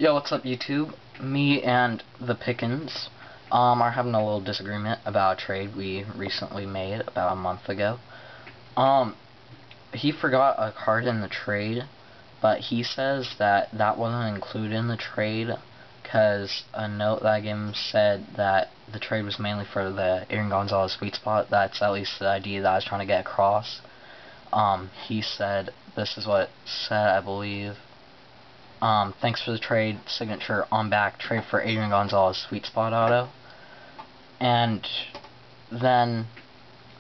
Yo, what's up, YouTube? Me and the Pickens are having a little disagreement about a trade we recently made about a month ago. He forgot a card in the trade, but he says that that wasn't included in the trade because a note that I gave him said that the trade was mainly for the Adrian Gonzalez sweet spot. That's at least the idea that I was trying to get across. He said, this is what it said, I believe. Thanks for the trade, signature on back, trade for Adrian Gonzalez sweet spot auto. And then,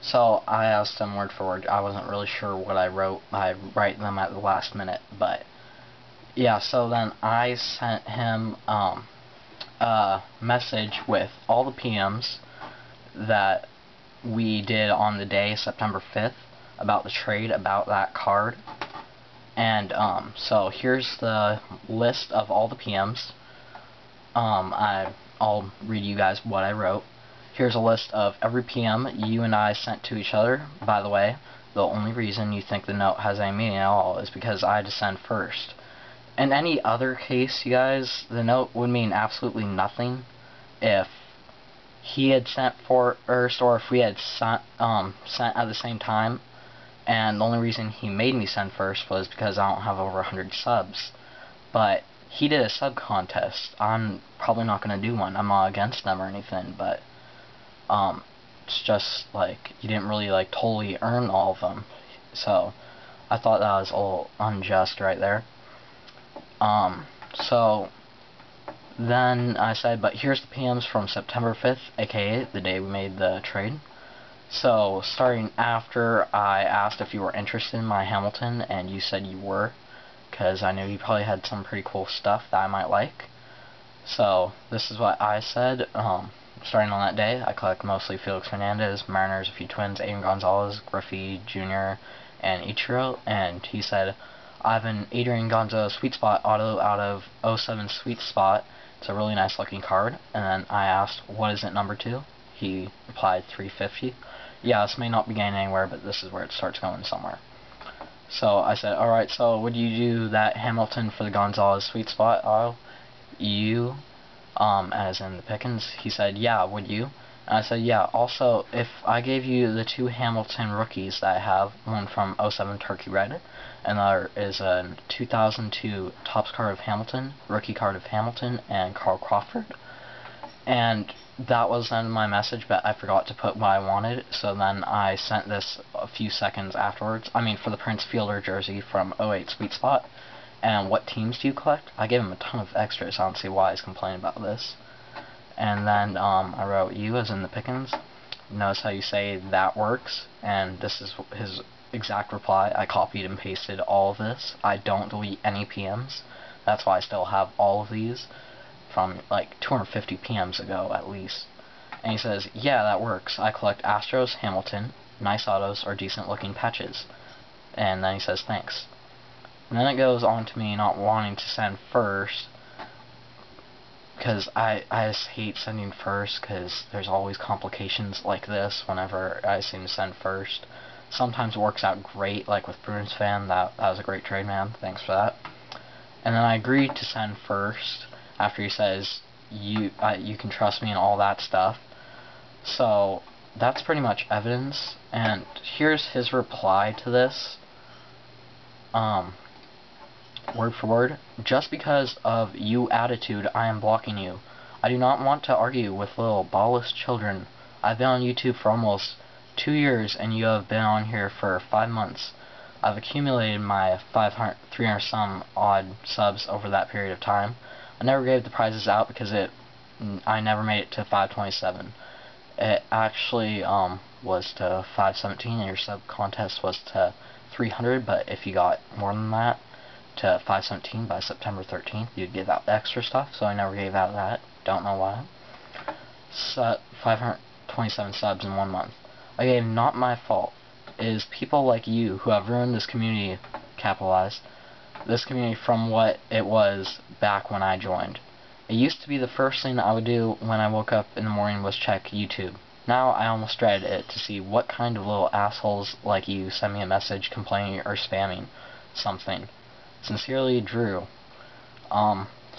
so I asked him word for word. I wasn't really sure what I wrote. I write them at the last minute, but yeah, so then I sent him a message with all the PMs that we did on the day, September 5th, about the trade, about that card. And so here's the list of all the PMs. I'll read you guys what I wrote. Here's a list of every PM you and I sent to each other. By the way, the only reason you think the note has any meaning at all is because I had to send first. In any other case, you guys, the note would mean absolutely nothing if he had sent first or if we had sent at the same time. And the only reason he made me send first was because I don't have over 100 subs. But he did a sub contest. I'm probably not going to do one. I'm not against them or anything, but it's just like you didn't really like totally earn all of them. So I thought that was a little unjust right there. So then I said, but here's the PMs from September 5th, aka the day we made the trade. So, starting after, I asked if you were interested in my Hamilton, and you said you were, because I knew you probably had some pretty cool stuff that I might like. So, this is what I said. Starting on that day, I collect mostly Felix Hernandez, Mariners, a few Twins, Adrian Gonzalez, Griffey Jr., and Ichiro, and he said, I have an Adrian Gonzalez Sweet Spot auto out of 07 Sweet Spot. It's a really nice looking card. And then I asked, what is it number 2? He replied 350. Yeah, this may not be going anywhere, but this is where it starts going somewhere. So I said, alright, so would you do that Hamilton for the Gonzalez sweet spot auto? You, as in the Pickens, he said, yeah, would you? And I said, yeah, also, if I gave you the 2 Hamilton rookies that I have, one from 07 Turkey Red, and there is a 2002 Topps card of Hamilton, rookie card of Hamilton, and Carl Crawford, and that was then my message, but I forgot to put what I wanted, so then I sent this a few seconds afterwards. I mean, for the Prince Fielder jersey from 08 Sweet Spot. And what teams do you collect? I gave him a ton of extras, I don't see why he's complaining about this. And then I wrote, you as in the Pickens. Notice how you say that works, and this is his exact reply. I copied and pasted all of this. I don't delete any PMs. That's why I still have all of these from like 250 PMs ago at least. And he says, yeah, that works. I collect Astros, Hamilton, nice autos, or decent looking patches. And then he says, thanks. And then it goes on to me not wanting to send first, because I just hate sending first, because there's always complications like this whenever I seem to send first. Sometimes it works out great, like with Bruins fan. That was a great trade, man. Thanks for that. And then I agreed to send first, after he says, you can trust me and all that stuff. So, that's pretty much evidence, and here's his reply to this, word for word. Just because of you attitude, I am blocking you. I do not want to argue with little ballless children. I've been on YouTube for almost 2 years, and you have been on here for 5 months. I've accumulated my 300 some odd subs over that period of time. I never gave the prizes out because I never made it to 527. It actually was to 517, and your sub contest was to 300, but if you got more than that, to 517 by September 13th, you'd give out extra stuff, so I never gave out that. Don't know why. So, 527 subs in 1 month. Again, not my fault. It is people like you who have ruined this community, capitalized, this community from what it was back when I joined. It used to be the first thing that I would do when I woke up in the morning was check YouTube. Now I almost dread it to see what kind of little assholes like you send me a message complaining or spamming something. Sincerely, Drew.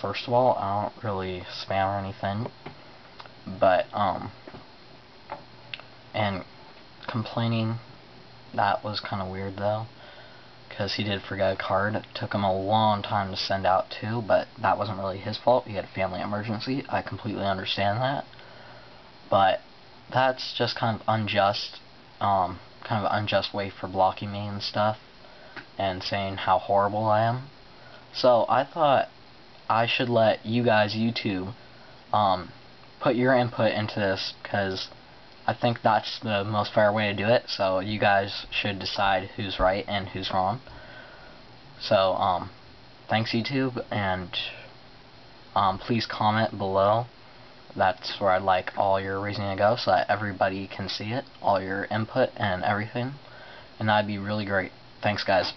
first of all, I don't really spam or anything, but, and complaining, that was kind of weird though, because he did forget a card. It took him a long time to send out too, but that wasn't really his fault. He had a family emergency. I completely understand that, but that's just kind of unjust, kind of an unjust way for blocking me and stuff, and saying how horrible I am. So I thought I should let you guys, YouTube, put your input into this, because I think that's the most fair way to do it. So you guys should decide who's right and who's wrong. So, thanks YouTube, and please comment below. That's where I'd like all your reasoning to go, so that everybody can see it, all your input and everything, and that'd be really great. Thanks, guys.